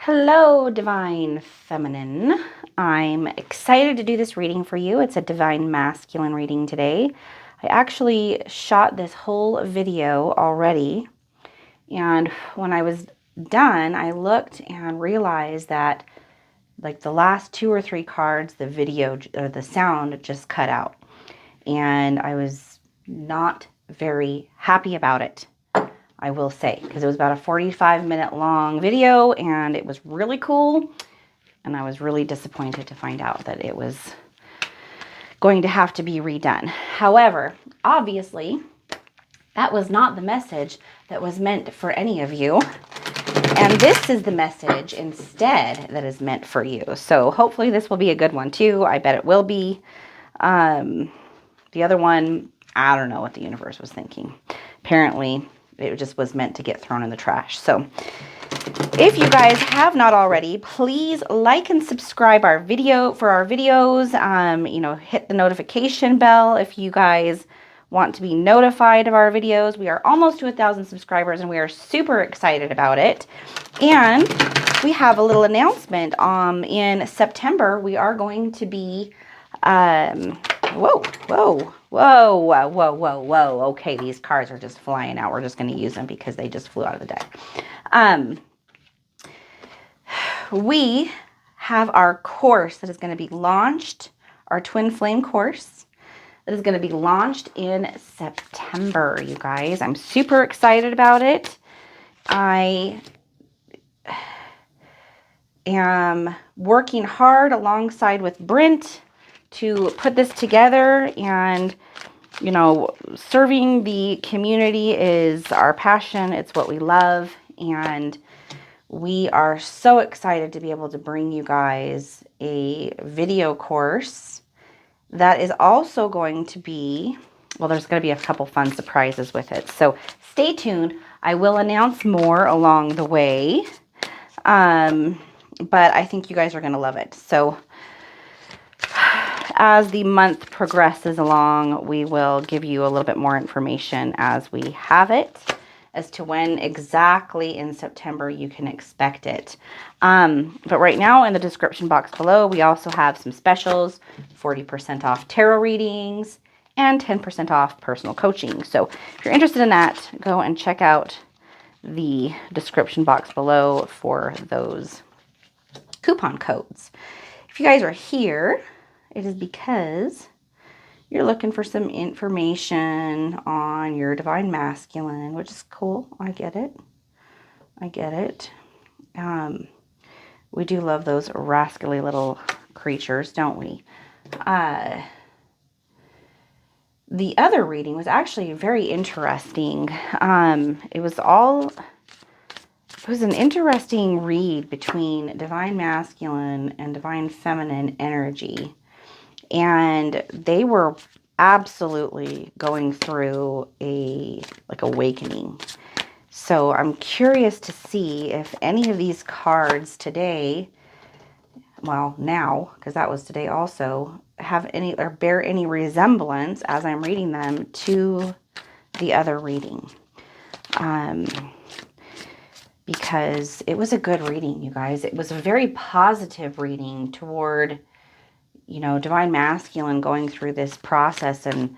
Hello, Divine Feminine. I'm excited to do this reading for you. It's a Divine Masculine reading today. I actually shot this whole video already, and when I was done, I looked and realized that like the last 2 or 3 cards, the video or the sound just cut out, and I was not very happy about it. I will say, because it was about a 45-minute long video and it was really cool. And I was really disappointed to find out that it was going to have to be redone. However, obviously, that was not the message that was meant for any of you. And this is the message instead that is meant for you. So hopefully this will be a good one too. I bet it will be. The other one, I don't know what the universe was thinking. Apparently, it just was meant to get thrown in the trash. So if you guys have not already, please like and subscribe our videos. Hit the notification bell if you guys want to be notified of our videos. We are almost to 1,000 subscribers and we are super excited about it. And we have a little announcement. In September, we are going to be, whoa. Okay, these cards are just flying out. We're just going to use them because they just flew out of the deck. We have our course that is going to be launched, our Twin Flame course that is going to be launched in September, you guys. I'm super excited about it. I am working hard alongside with Brent to put this together, and serving the community is our passion. It's what we love, and we are so excited to be able to bring you guys a video course that is also going to be, well, there's going to be a couple fun surprises with it. So stay tuned. I will announce more along the way, but I think you guys are going to love it. So as the month progresses along, we will give you a little bit more information as we have it, as to when exactly in September you can expect it. But right now in the description box below, we also have some specials, 40% off tarot readings and 10% off personal coaching. So if you're interested in that, go and check out the description box below for those coupon codes. If you guys are here, it is because you're looking for some information on your Divine Masculine, which is cool. I get it. We do love those rascally little creatures, don't we? The other reading was actually very interesting. It was an interesting read between Divine Masculine and Divine Feminine energy. And they were absolutely going through a awakening. So I'm curious to see if any of these cards today, well, now, because that was today also, have any or bear any resemblance as I'm reading them to the other reading. Because it was a good reading, you guys. It was a very positive reading toward Divine Masculine going through this process and,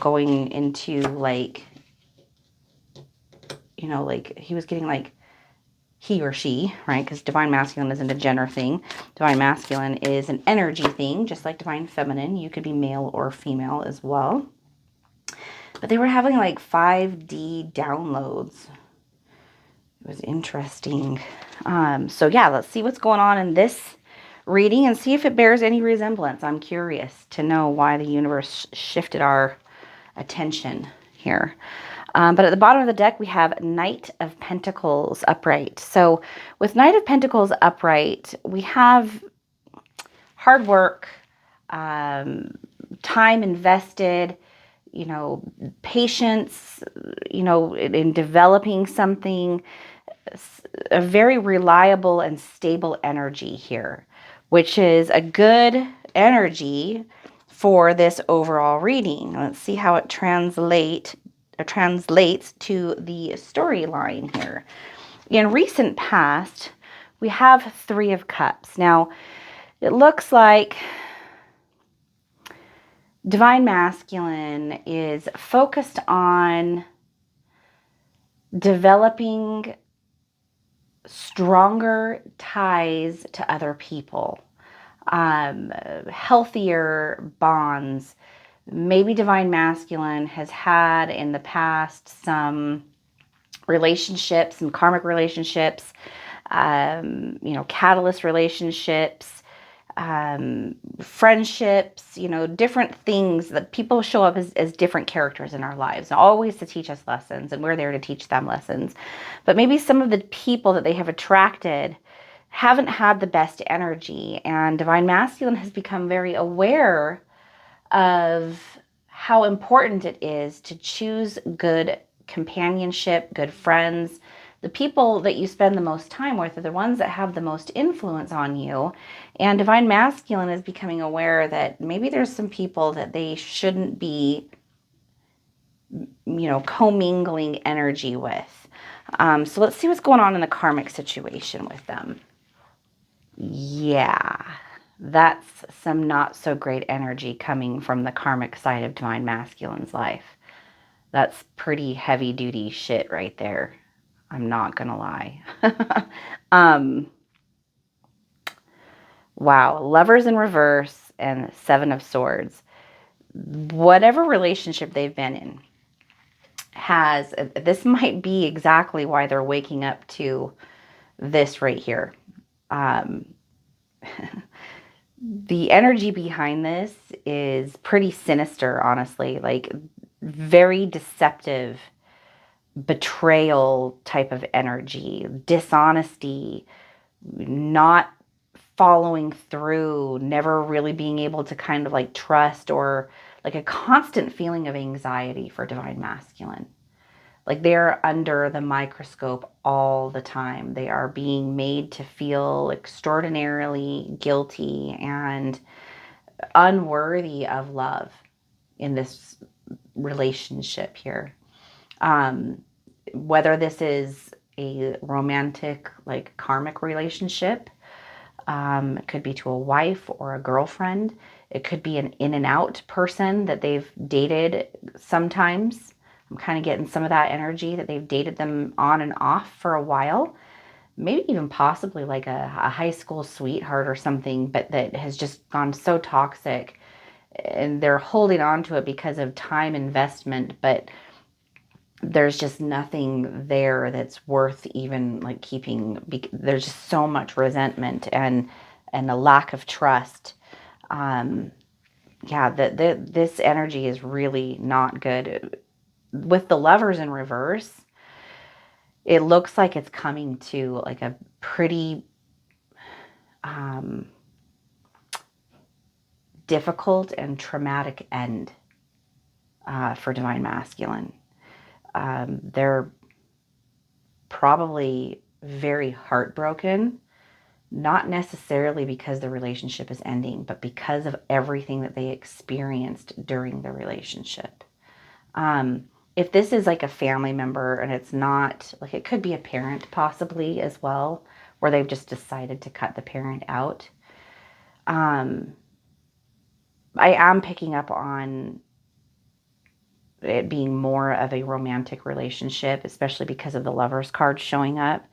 going into he was getting he or she, right? Because Divine Masculine isn't a gender thing. Divine Masculine is an energy thing, just like Divine Feminine. You could be male or female as well. But they were having 5D downloads. It was interesting. So yeah, let's see what's going on in this reading and see if it bears any resemblance. I'm curious to know why the universe shifted our attention here. But at the bottom of the deck, we have Knight of Pentacles upright. So with Knight of Pentacles upright, we have hard work, time invested, patience, in developing something, a very reliable and stable energy here, which is a good energy for this overall reading. Let's see how it translates to the storyline here. In recent past, we have Three of Cups. Now, it looks like Divine Masculine is focused on developing stronger ties to other people, healthier bonds. Maybe Divine Masculine has had in the past some relationships, some karmic relationships, catalyst relationships, friendships, different things that people show up as different characters in our lives, always to teach us lessons, and we're there to teach them lessons. But maybe some of the people that they have attracted haven't had the best energy, and Divine Masculine has become very aware of how important it is to choose good companionship, good friends. The people that you spend the most time with are the ones that have the most influence on you. And Divine Masculine is becoming aware that maybe there's some people that they shouldn't be, commingling energy with. So let's see what's going on in the karmic situation with them. Yeah, that's some not so great energy coming from the karmic side of Divine Masculine's life. That's pretty heavy duty shit right there. I'm not gonna lie. Wow, Lovers in reverse and Seven of Swords. Whatever relationship they've been in this might be exactly why they're waking up to this right here. The energy behind this is pretty sinister, honestly, like very deceptive, betrayal type of energy, dishonesty, not following through, never really being able to kind of like trust, or like a constant feeling of anxiety for Divine Masculine. Like they're under the microscope all the time. They are being made to feel extraordinarily guilty and unworthy of love in this relationship here. Whether this is a romantic, like karmic relationship, it could be to a wife or a girlfriend. It could be an in and out person that they've dated sometimes. I'm kind of getting some of that energy that they've dated them on and off for a while. Maybe even possibly like a high school sweetheart or something, but that has just gone so toxic and they're holding on to it because of time investment, but there's just nothing there that's worth even like keeping. There's just so much resentment and a lack of trust. This energy is really not good. With the Lovers in reverse, it looks like it's coming to like a pretty difficult and traumatic end for Divine Masculine. They're probably very heartbroken, not necessarily because the relationship is ending, but because of everything that they experienced during the relationship. If this is like a family member and it's not, like it could be a parent possibly as well, where they've just decided to cut the parent out. I am picking up on it being more of a romantic relationship, especially because of the Lovers card showing up.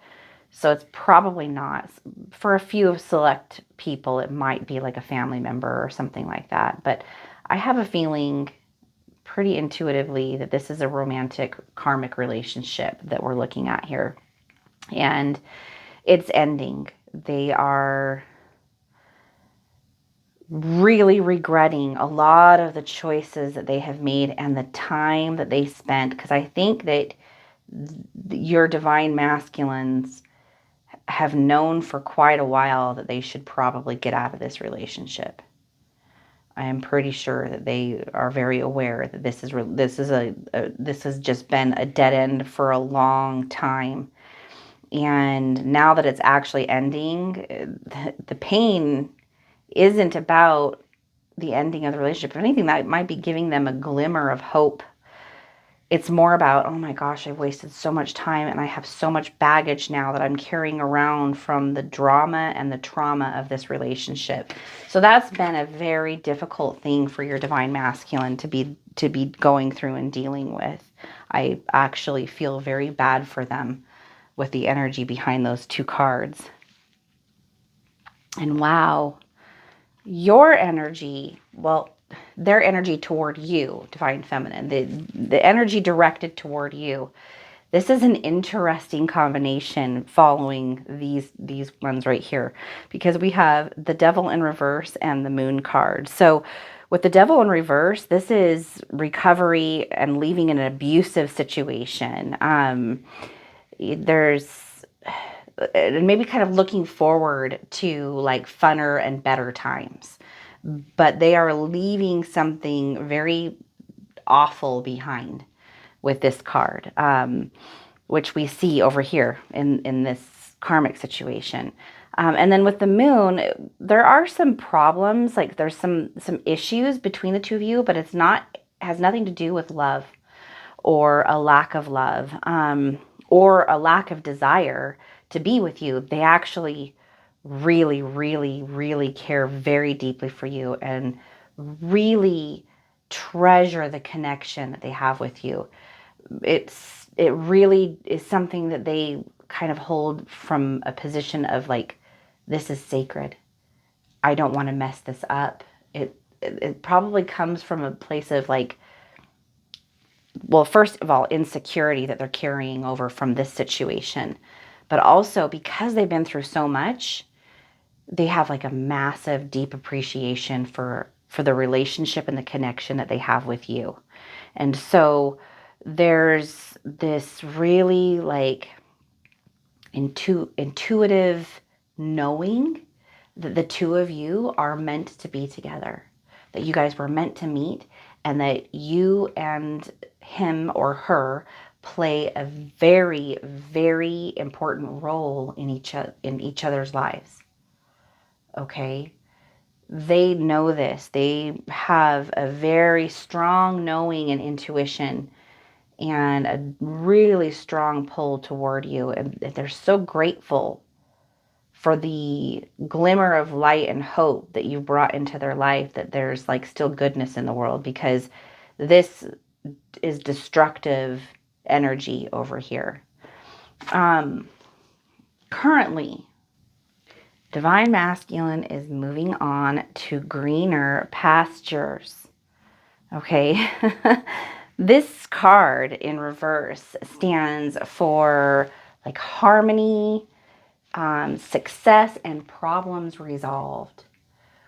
So it's probably not. For a few select people, it might be like a family member or something like that. But I have a feeling pretty intuitively that this is a romantic karmic relationship that we're looking at here. And it's ending. They are really regretting a lot of the choices that they have made and the time that they spent, because I think that your Divine Masculines have known for quite a while that they should probably get out of this relationship. I am pretty sure that they are very aware that this has just been a dead end for a long time. And now that it's actually ending, the pain isn't about the ending of the relationship. If anything, that might be giving them a glimmer of hope It's more about, oh my gosh, I've wasted so much time and I have so much baggage now that I'm carrying around from the drama and the trauma of this relationship. So that's been a very difficult thing for your divine masculine to be going through and dealing with. I actually feel very bad for them with the energy behind those two cards. And wow, your energy, well, their energy toward you, divine feminine, the energy directed toward you. This is an interesting combination following these ones right here, because we have the devil in reverse and the moon card. So with the devil in reverse, this is recovery and leaving an abusive situation. There's and maybe kind of looking forward to like funner and better times, but they are leaving something very awful behind with this card, which we see over here in this karmic situation. And then with the moon, there are some problems, like there's some issues between the two of you, but it's not, has nothing to do with love or a lack of love, or a lack of desire to be with you. They actually really, really, really care very deeply for you and really treasure the connection that they have with you. It really is something that they kind of hold from a position of like, this is sacred. I don't want to mess this up. It probably comes from a place of like, well, first of all, insecurity that they're carrying over from this situation, but also because they've been through so much, they have like a massive, deep appreciation for the relationship and the connection that they have with you. And so there's this really like intuitive knowing that the two of you are meant to be together, that you guys were meant to meet, and that you and him or her play a very, very important role in each other's lives. Okay? They know this. They have a very strong knowing and intuition and a really strong pull toward you. And they're so grateful for the glimmer of light and hope that you brought into their life, that there's like still goodness in the world, because this is destructive energy over here. Currently, divine masculine is moving on to greener pastures. Okay. This card in reverse stands for like harmony, success, and problems resolved,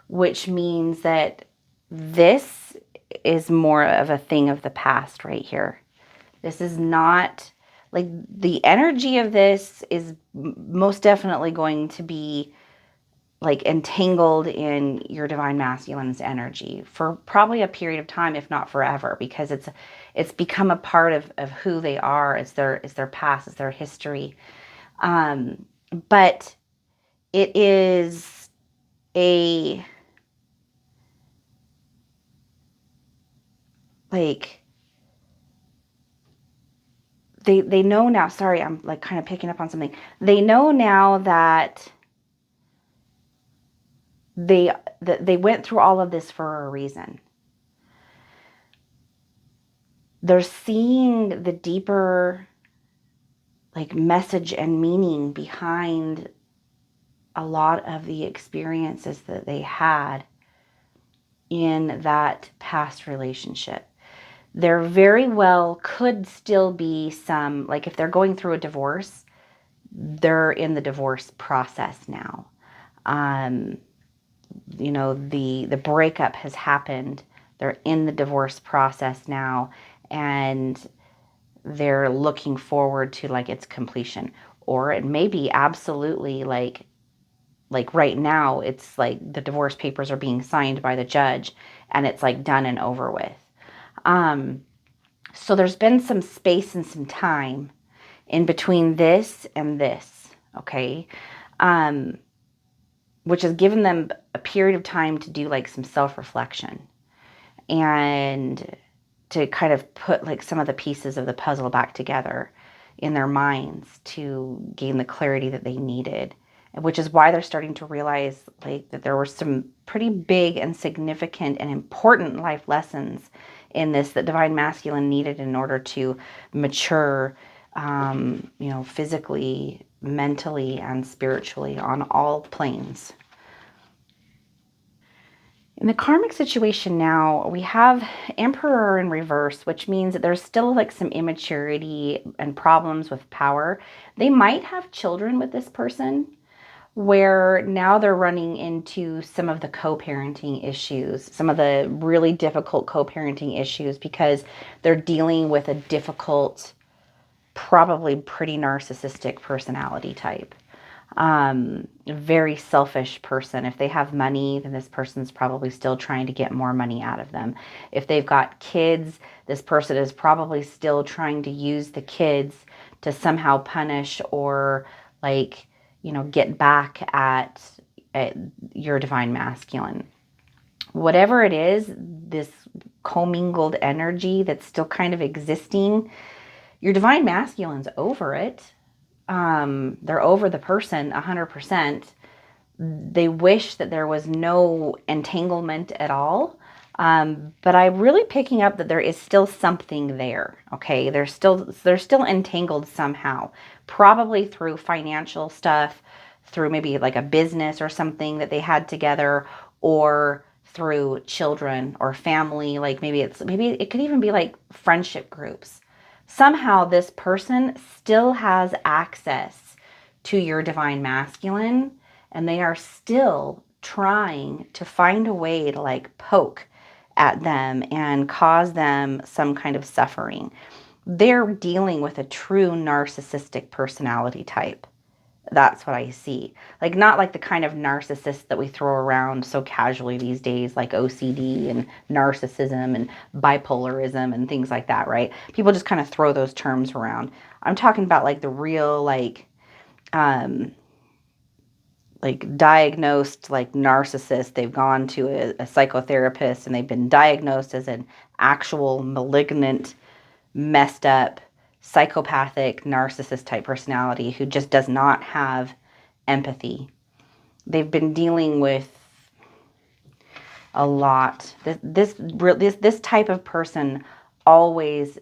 which means that this is more of a thing of the past right here. This is not like, the energy of this is most definitely going to be like entangled in your divine masculine's energy for probably a period of time, if not forever, because it's become a part of who they are. It's their past, it's their history. But it is a like, they know now. Sorry, I'm like kind of picking up on something. They know now that they went through all of this for a reason. They're seeing the deeper like message and meaning behind a lot of the experiences that they had in that past relationship. There very well could still be some, like if they're going through a divorce, they're in the divorce process now. You know, the breakup has happened. They're in the divorce process now, and they're looking forward to like its completion. Or it may be absolutely like right now, it's like the divorce papers are being signed by the judge and it's like done and over with. So there's been some space and some time in between this and this, okay? Which has given them a period of time to do like some self-reflection and to kind of put like some of the pieces of the puzzle back together in their minds to gain the clarity that they needed, which is why they're starting to realize like that there were some pretty big and significant and important life lessons in this that divine masculine needed in order to mature, physically, mentally, and spiritually on all planes. In the karmic situation now, we have Emperor in reverse, which means that there's still like some immaturity and problems with power. They might have children with this person, where now they're running into some of the co-parenting issues, some of the really difficult co-parenting issues, because they're dealing with a difficult, probably pretty narcissistic personality type. Very selfish person. If they have money, then this person's probably still trying to get more money out of them. If they've got kids, this person is probably still trying to use the kids to somehow punish or like, get back at your divine masculine. Whatever it is, this commingled energy that's still kind of existing, your divine masculine's over it. They're over the person 100%. They wish that there was no entanglement at all. But I'm really picking up that there is still something there. Okay, they're still entangled somehow, probably through financial stuff, through maybe like a business or something that they had together, or through children or family. Like maybe it could even be like friendship groups. Somehow this person still has access to your divine masculine, and they are still trying to find a way to like poke at them and cause them some kind of suffering. They're dealing with a true narcissistic personality type. That's what I see. Like, not like the kind of narcissist that we throw around so casually these days, like OCD and narcissism and bipolarism and things like that, right? People just kind of throw those terms around. I'm talking about like the real, like diagnosed like narcissist. They've gone to a psychotherapist and they've been diagnosed as an actual malignant, messed up, psychopathic, narcissist type personality who just does not have empathy. They've been dealing with a lot. This type of person always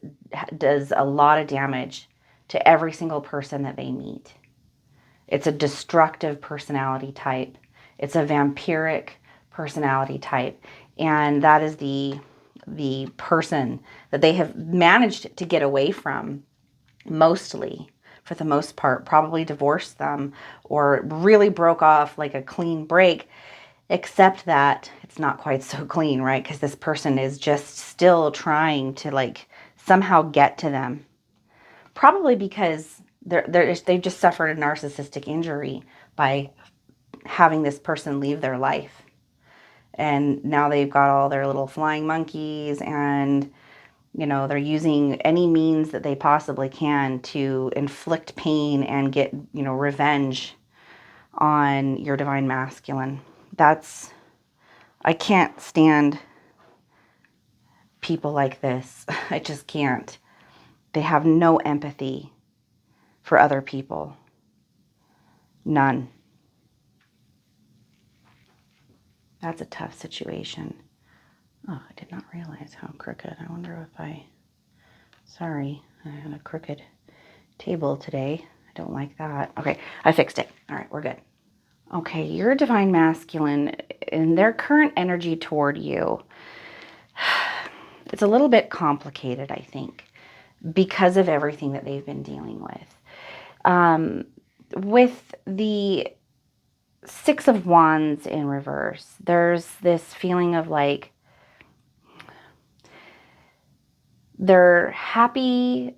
does a lot of damage to every single person that they meet. It's a destructive personality type. It's a vampiric personality type. And that is the person that they have managed to get away from, mostly, for the most part, probably divorced them or really broke off like a clean break, except that it's not quite so clean, right? Because this person is just still trying to like somehow get to them. Probably because they've just suffered a narcissistic injury by having this person leave their life. And now they've got all their little flying monkeys, and they're using any means that they possibly can to inflict pain and get, revenge on your divine masculine. I can't stand people like this. I just can't. They have no empathy for other people. None. That's a tough situation. Oh, I did not realize how crooked. I wonder if sorry, I had a crooked table today. I don't like that. Okay, I fixed it. All right, we're good. Okay, your divine masculine, in their current energy toward you, it's a little bit complicated, I think, because of everything that they've been dealing with. With the Six of Wands in reverse, there's this feeling of like they're happy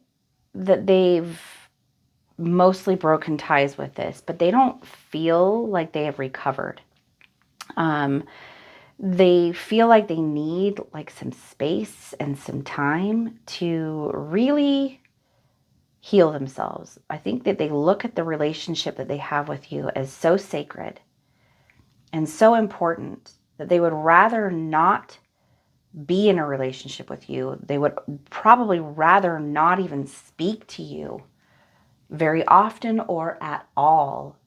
that they've mostly broken ties with this, but they don't feel like they have recovered. They feel like they need like some space and some time to really heal themselves. I think that they look at the relationship that they have with you as so sacred and so important that they would rather not be in a relationship with you. They would probably rather not even speak to you very often or at all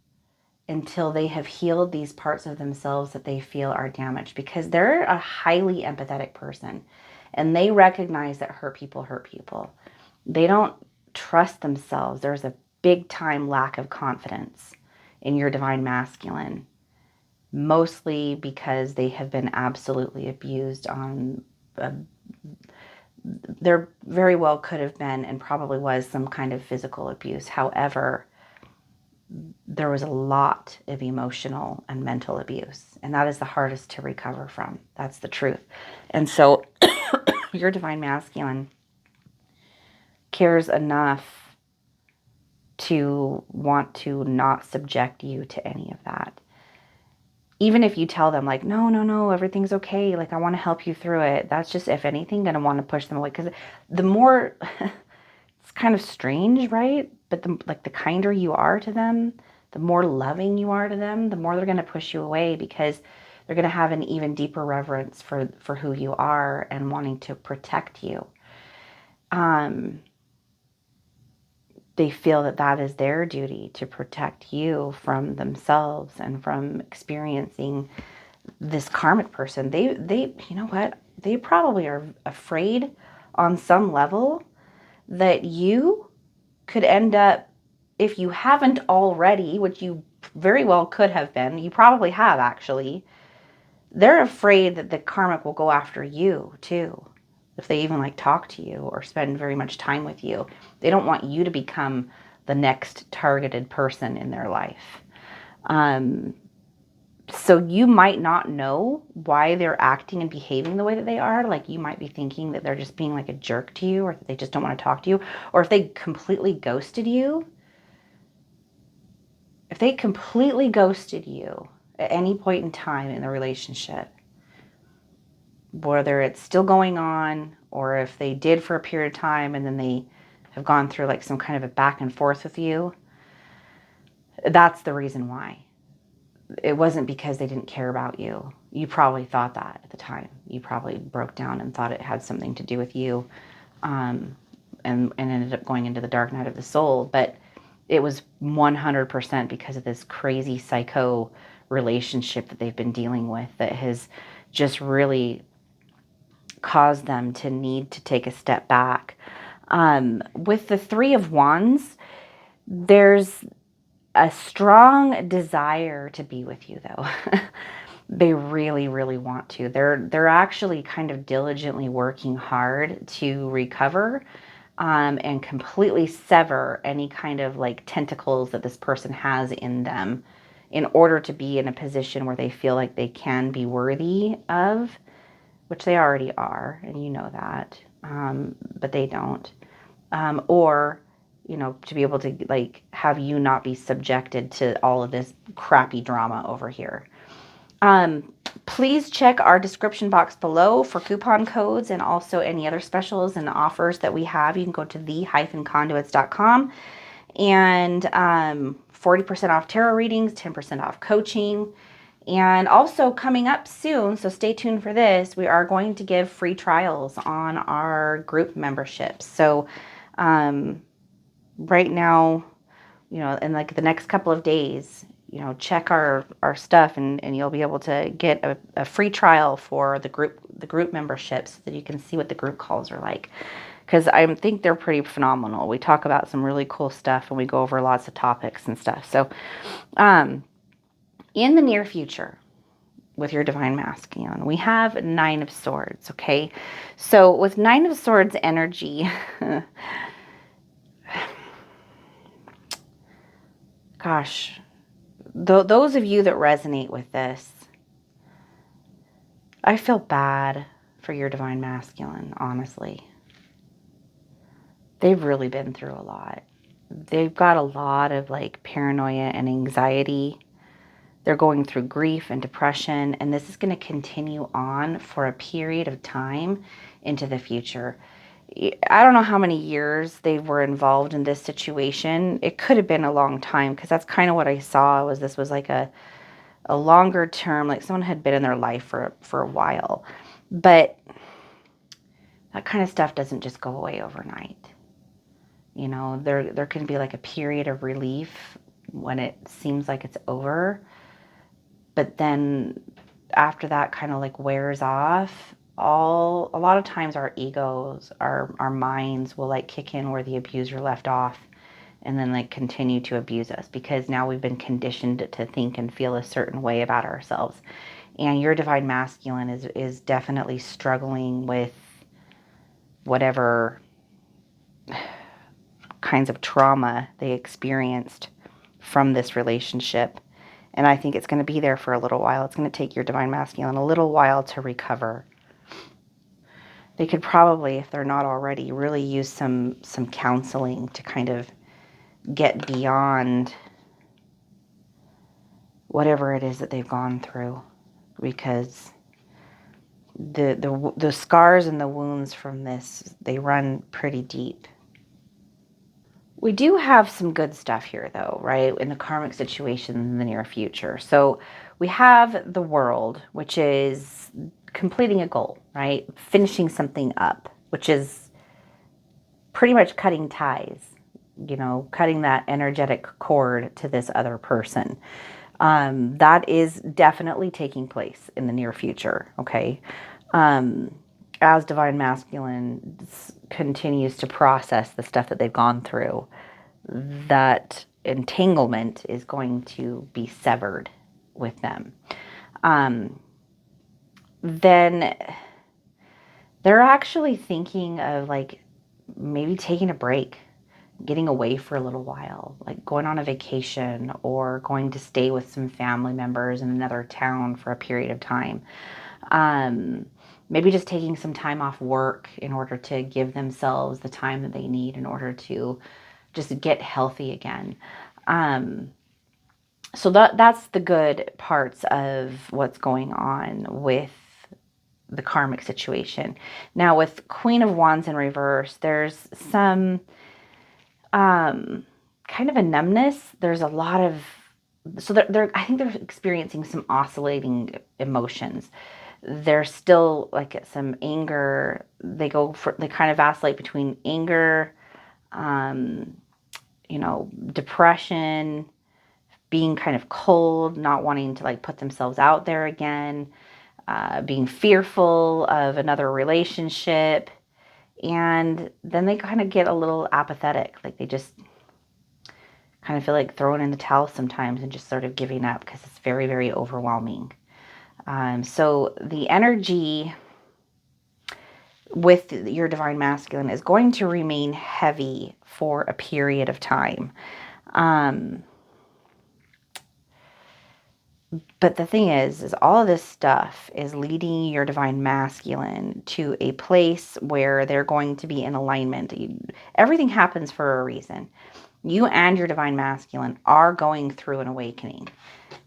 until they have healed these parts of themselves that they feel are damaged, because they're a highly empathetic person and they recognize that hurt people hurt people. They don't trust themselves. There's a big time lack of confidence in your divine masculine, mostly because they have been absolutely abused on there very well could have been and probably was some kind of physical abuse. However, there was a lot of emotional and mental abuse, and that is the hardest to recover from. That's the truth. And so your divine masculine cares enough to want to not subject you to any of that. Even if you tell them like, no, everything's okay. Like, I want to help you through it. That's just, if anything, going to want to push them away. Because the more, it's kind of strange, right? But the kinder you are to them, the more loving you are to them, the more they're going to push you away, because they're going to have an even deeper reverence for who you are and wanting to protect you. They feel that that is their duty, to protect you from themselves and from experiencing this karmic person. They, you know what? They probably are afraid on some level that you could end up, if you haven't already, which you very well could have been, you probably have actually, they're afraid that the karmic will go after you too. If they even like talk to you or spend very much time with you, they don't want you to become the next targeted person in their life. So you might not know why they're acting and behaving the way that they are. Like, you might be thinking that they're just being like a jerk to you, or that they just don't want to talk to you, or if they completely ghosted you. If they completely ghosted you at any point in time in the relationship, whether it's still going on or if they did for a period of time and then they have gone through like some kind of a back and forth with you, that's the reason why. It wasn't because they didn't care about you. You probably thought that at the time. You probably broke down and thought it had something to do with you, and ended up going into the dark night of the soul. But it was 100% because of this crazy psycho relationship that they've been dealing with that has just really caused them to need to take a step back. With the Three of Wands, there's a strong desire to be with you, though. They really, really want to. They're actually kind of diligently working hard to recover, and completely sever any kind of like tentacles that this person has in them, in order to be in a position where they feel like they can be worthy of, which they already are, and you know that, but they don't. Or, to be able to like have you not be subjected to all of this crappy drama over here. Please check our description box below for coupon codes and also any other specials and offers that we have. You can go to the-conduits.com and 40% off tarot readings, 10% off coaching. And also coming up soon, so stay tuned for this, we are going to give free trials on our group memberships. So right now, in like the next couple of days, check our stuff and you'll be able to get a free trial for the group memberships so that you can see what the group calls are like. Because I think they're pretty phenomenal. We talk about some really cool stuff and we go over lots of topics and stuff. So in the near future, with your divine masculine, we have Nine of Swords, okay? So with Nine of Swords energy, gosh, those of you that resonate with this, I feel bad for your divine masculine, honestly. They've really been through a lot. They've got a lot of like paranoia and anxiety. They're going through grief and depression, and this is going to continue on for a period of time into the future. I don't know how many years they were involved in this situation. It could have been a long time, because that's kind of what I saw, was this was like a longer term, like someone had been in their life for a while. But that kind of stuff doesn't just go away overnight. You know, there can be like a period of relief when it seems like it's over, but then after that kind of like wears off, a lot of times our egos, our minds will like kick in where the abuser left off and then like continue to abuse us because now we've been conditioned to think and feel a certain way about ourselves. And your divine masculine is definitely struggling with whatever kinds of trauma they experienced from this relationship. And I think it's going to be there for a little while. It's going to take your divine masculine a little while to recover. They could probably, if they're not already, really use some counseling to kind of get beyond whatever it is that they've gone through, because the scars and the wounds from this, they run pretty deep. We do have some good stuff here, though, right, in the karmic situation in the near future. So we have the world, which is completing a goal, right? Finishing something up, which is pretty much cutting ties, you know, cutting that energetic cord to this other person. That is definitely taking place in the near future, okay? As divine masculine continues to process the stuff that they've gone through, that entanglement is going to be severed with them. Then they're actually thinking of like maybe taking a break, getting away for a little while, like going on a vacation or going to stay with some family members in another town for a period of time. Maybe just taking some time off work in order to give themselves the time that they need in order to just get healthy again. So that's the good parts of what's going on with the karmic situation. Now with Queen of Wands in reverse, there's some kind of a numbness. There's a lot of, so they're I think they're experiencing some oscillating emotions. There's still like some anger. They kind of vacillate between anger, depression, being kind of cold, not wanting to like put themselves out there again, being fearful of another relationship. And then they kind of get a little apathetic. Like they just kind of feel like throwing in the towel sometimes and just sort of giving up because it's very, very overwhelming. So the energy with your divine masculine is going to remain heavy for a period of time. But the thing is all of this stuff is leading your divine masculine to a place where they're going to be in alignment. Everything happens for a reason. You and your divine masculine are going through an awakening,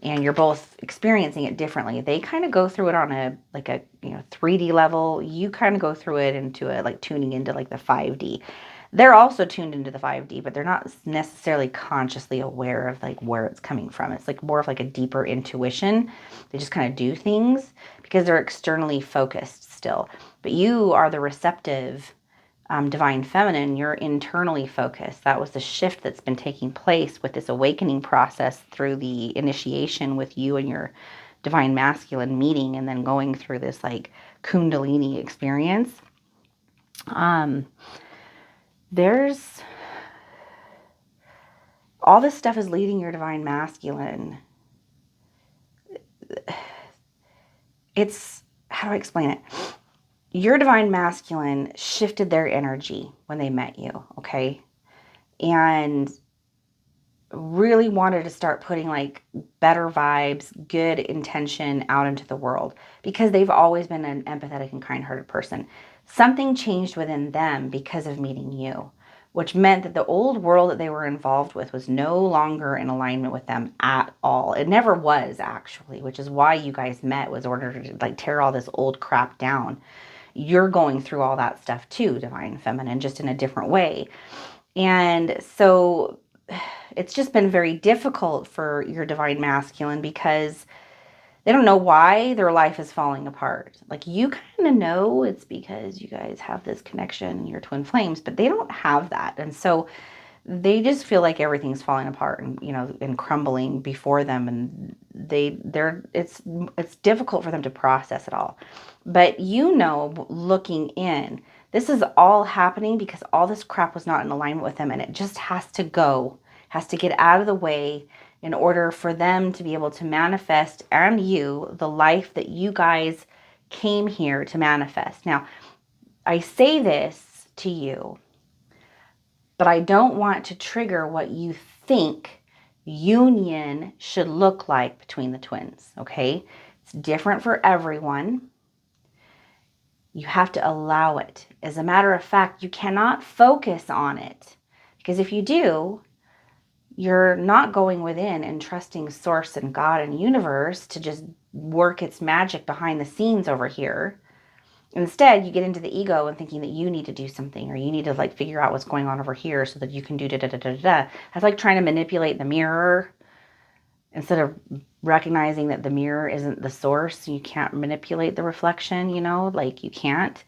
and you're both experiencing it differently. They kind of go through it on a 3D level. You kind of go through it into a like tuning into like the 5D. They're also tuned into the 5D, but they're not necessarily consciously aware of like where it's coming from. It's like more of like a deeper intuition. They just kind of do things because they're externally focused still. But you are the receptive divine feminine. You're internally focused. That was the shift that's been taking place with this awakening process through the initiation with you and your divine masculine meeting and then going through this like kundalini experience. There's all this stuff is leading your divine masculine. It's, how do I explain it? Your divine masculine shifted their energy when they met you, okay? And really wanted to start putting like better vibes, good intention out into the world because they've always been an empathetic and kind-hearted person. Something changed within them because of meeting you, which meant that the old world that they were involved with was no longer in alignment with them at all. It never was, actually, which is why you guys met, was in order to like tear all this old crap down. You're going through all that stuff too, divine feminine, just in a different way. And so it's just been very difficult for your divine masculine because They don't know why their life is falling apart. Like, you kind of know it's because you guys have this connection, you're twin flames, but they don't have that. And so they just feel like everything's falling apart and, you know, and crumbling before them. And it's difficult for them to process it all. But, you know, looking in, this is all happening because all this crap was not in alignment with them, and it just has to go, has to get out of the way in order for them to be able to manifest, and you, the life that you guys came here to manifest. Now, I say this to you, but I don't want to trigger what you think union should look like between the twins, okay? It's different for everyone. You have to allow it. As a matter of fact, you cannot focus on it, because if you do, you're not going within and trusting source and God and universe to just work its magic behind the scenes over here. Instead, you get into the ego and thinking that you need to do something, or you need to like figure out what's going on over here so that you can do da da da da da. That's like trying to manipulate the mirror instead of recognizing that the mirror isn't the source. You can't manipulate the reflection, you know, like you can't.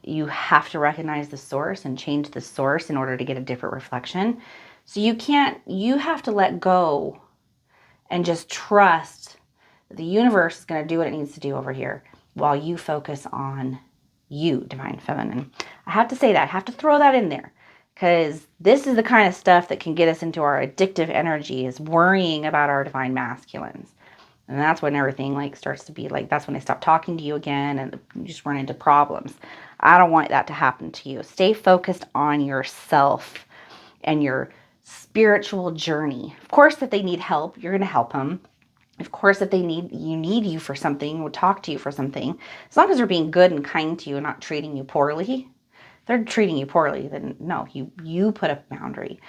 You have to recognize the source and change the source in order to get a different reflection. So you have to let go and just trust that the universe is going to do what it needs to do over here while you focus on you, Divine Feminine. I have to say that. I have to throw that in there, because this is the kind of stuff that can get us into our addictive energy, is worrying about our Divine Masculines. And that's when everything like starts to be like, that's when they stop talking to you again and you just run into problems. I don't want that to happen to you. Stay focused on yourself and your spiritual journey. Of course, if they need help, you're going to help them. Of course, if they need you for something, will talk to you for something. As long as they're being good and kind to you and not treating you poorly. If they're treating you poorly, then no, you put a boundary.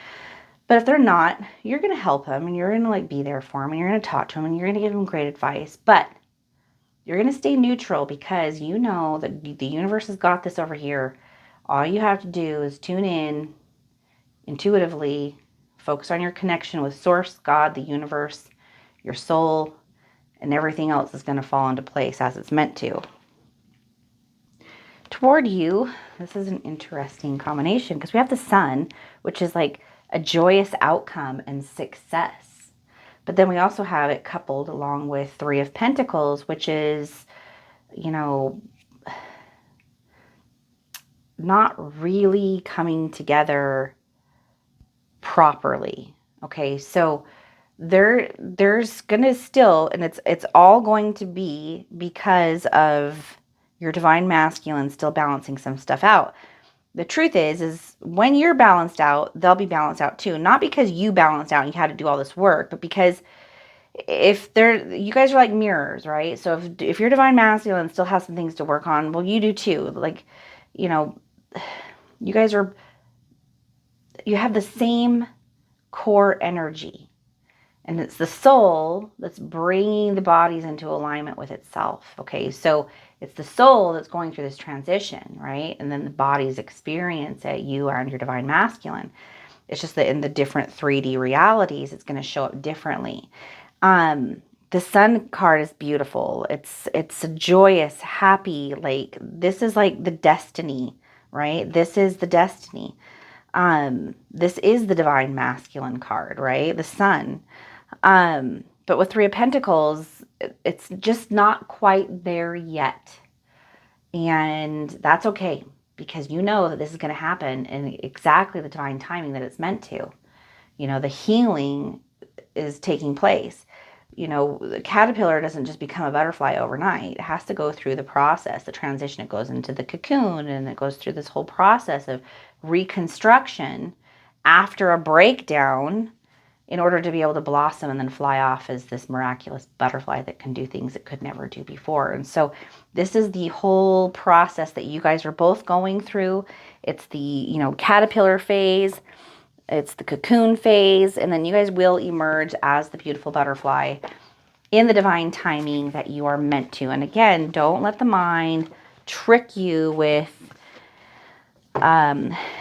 But if they're not, you're going to help them, and you're going to like be there for them, and you're going to talk to them, and you're going to give them great advice. But you're going to stay neutral, because you know that the universe has got this over here. All you have to do is tune in intuitively, focus on your connection with Source, God, the universe, your soul, and everything else is going to fall into place as it's meant to. Toward you, this is an interesting combination, because we have the Sun, which is like a joyous outcome and success. But then we also have it coupled along with Three of Pentacles, which is, you know, not really coming together properly. Okay, so there's gonna still, and it's all going to be because of your Divine Masculine still balancing some stuff out. The truth is when you're balanced out, they'll be balanced out too. Not because you balanced out and you had to do all this work, but because you guys are like mirrors, right? So if your Divine Masculine still has some things to work on, well, you do too. Like, you know, you guys you have the same core energy. And it's the soul that's bringing the bodies into alignment with itself, okay? So it's the soul that's going through this transition, right? And then the bodies experience it. You are your Divine Masculine. It's just that in the different 3D realities, it's going to show up differently. The Sun card is beautiful. It's a joyous, happy, like, this is like the destiny, right? This is the destiny. This is the Divine Masculine card, right? The Sun. But with Three of Pentacles, it's just not quite there yet. And that's okay, because you know that this is going to happen in exactly the divine timing that it's meant to. You know, the healing is taking place. You know, the caterpillar doesn't just become a butterfly overnight. It has to go through the process, the transition. It goes into the cocoon, and it goes through this whole process of reconstruction after a breakdown, in order to be able to blossom and then fly off as this miraculous butterfly that can do things it could never do before. And so this is the whole process that you guys are both going through. It's the, you know, caterpillar phase, it's the cocoon phase, and then you guys will emerge as the beautiful butterfly in the divine timing that you are meant to. And again, don't let the mind trick you with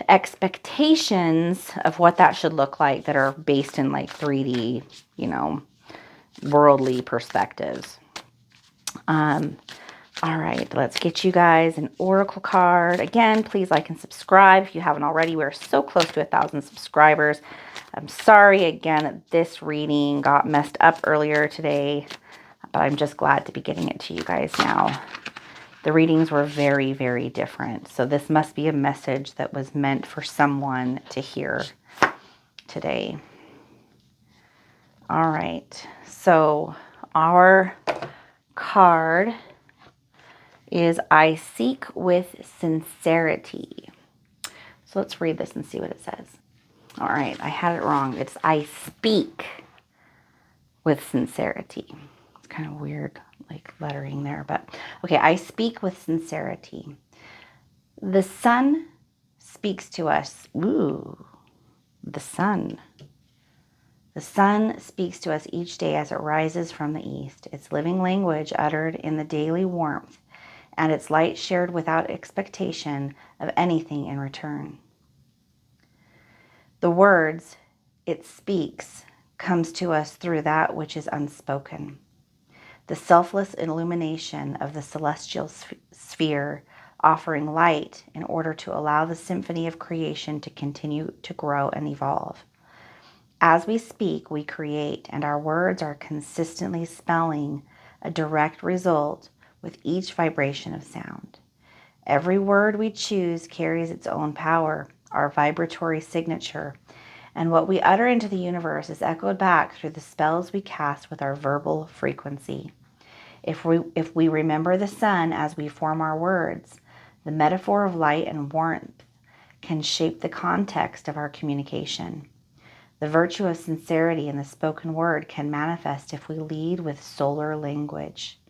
expectations of what that should look like that are based in like 3D, you know, worldly perspectives. All right, let's get you guys an oracle card. Again, please like and subscribe if you haven't already. We're so close to 1,000 subscribers. I'm sorry again that this reading got messed up earlier today, but I'm just glad to be getting it to you guys now. The readings were very, very different. So this must be a message that was meant for someone to hear today. All right, so our card is I seek with sincerity. So let's read this and see what it says. All right, I had it wrong. It's I speak with sincerity. It's kind of weird, like lettering there, but okay, I speak with sincerity. The sun speaks to us. Ooh, the sun. The sun speaks to us each day as it rises from the east, its living language uttered in the daily warmth, and its light shared without expectation of anything in return. The words it speaks comes to us through that which is unspoken. The selfless illumination of the celestial sphere, offering light in order to allow the symphony of creation to continue to grow and evolve. As we speak, we create, and our words are consistently spelling a direct result with each vibration of sound. Every word we choose carries its own power, our vibratory signature, and what we utter into the universe is echoed back through the spells we cast with our verbal frequency. If we remember the sun as we form our words, the metaphor of light and warmth can shape the context of our communication. The virtue of sincerity in the spoken word can manifest if we lead with solar language.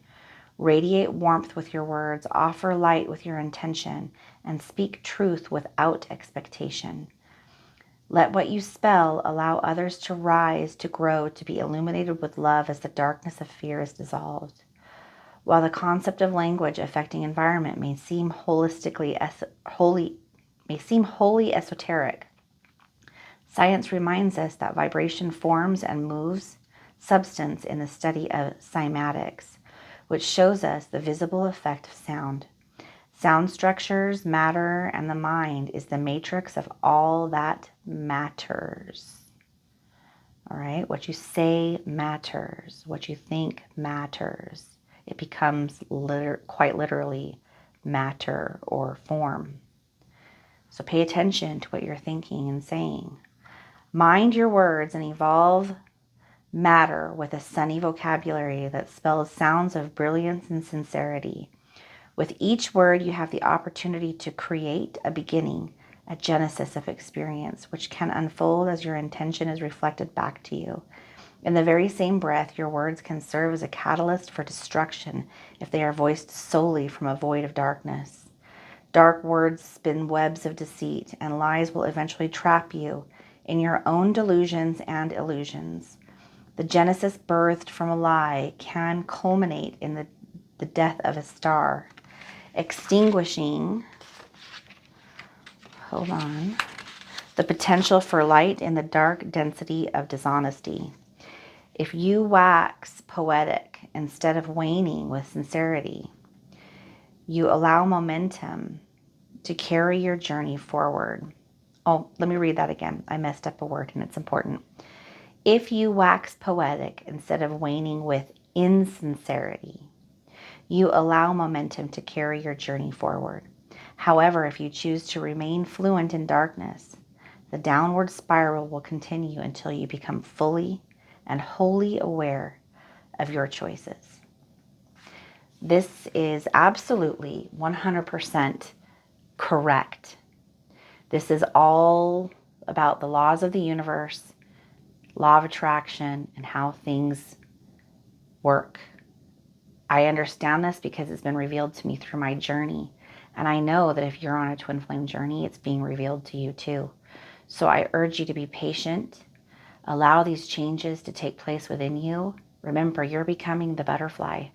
Radiate warmth with your words, offer light with your intention, and speak truth without expectation. Let what you spell allow others to rise, to grow, to be illuminated with love as the darkness of fear is dissolved. While the concept of language affecting environment may seem wholly esoteric, science reminds us that vibration forms and moves substance in the study of cymatics, which shows us the visible effect of sound. Sound structures, matter, and the mind is the matrix of all that matters. All right, what you say matters. What you think matters. It becomes quite literally matter or form. So pay attention to what you're thinking and saying. Mind your words and evolve matter with a sunny vocabulary that spells sounds of brilliance and sincerity. With each word, you have the opportunity to create a beginning, a genesis of experience, which can unfold as your intention is reflected back to you. In the very same breath, your words can serve as a catalyst for destruction if they are voiced solely from a void of darkness. Dark words spin webs of deceit, and lies will eventually trap you in your own delusions and illusions. The genesis birthed from a lie can culminate in the death of a star, extinguishing, the potential for light in the dark density of dishonesty. If you wax poetic instead of waning with sincerity, you allow momentum to carry your journey forward. Oh, let me read that again. I messed up a word and it's important. If you wax poetic instead of waning with insincerity, you allow momentum to carry your journey forward. However, if you choose to remain fluent in darkness, the downward spiral will continue until you become fully and wholly aware of your choices. This is absolutely 100% correct. This is all about the laws of the universe, law of attraction, and how things work. I understand this because it's been revealed to me through my journey. And I know that if you're on a twin flame journey, it's being revealed to you too. So I urge you to be patient. Allow these changes to take place within you. Remember, you're becoming the butterfly.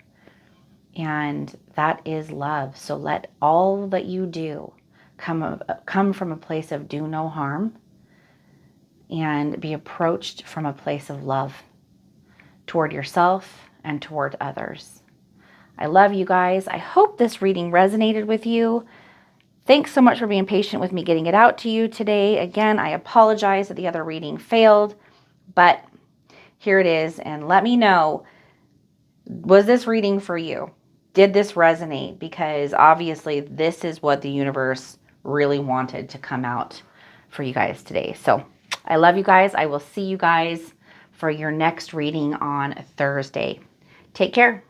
And that is love. So let all that you do come from a place of do no harm and be approached from a place of love toward yourself and toward others. I love you guys. I hope this reading resonated with you. Thanks so much for being patient with me getting it out to you today. Again, I apologize that the other reading failed, but here it is. And let me know, was this reading for you? Did this resonate? Because obviously this is what the universe really wanted to come out for you guys today. So I love you guys. I will see you guys for your next reading on Thursday. Take care.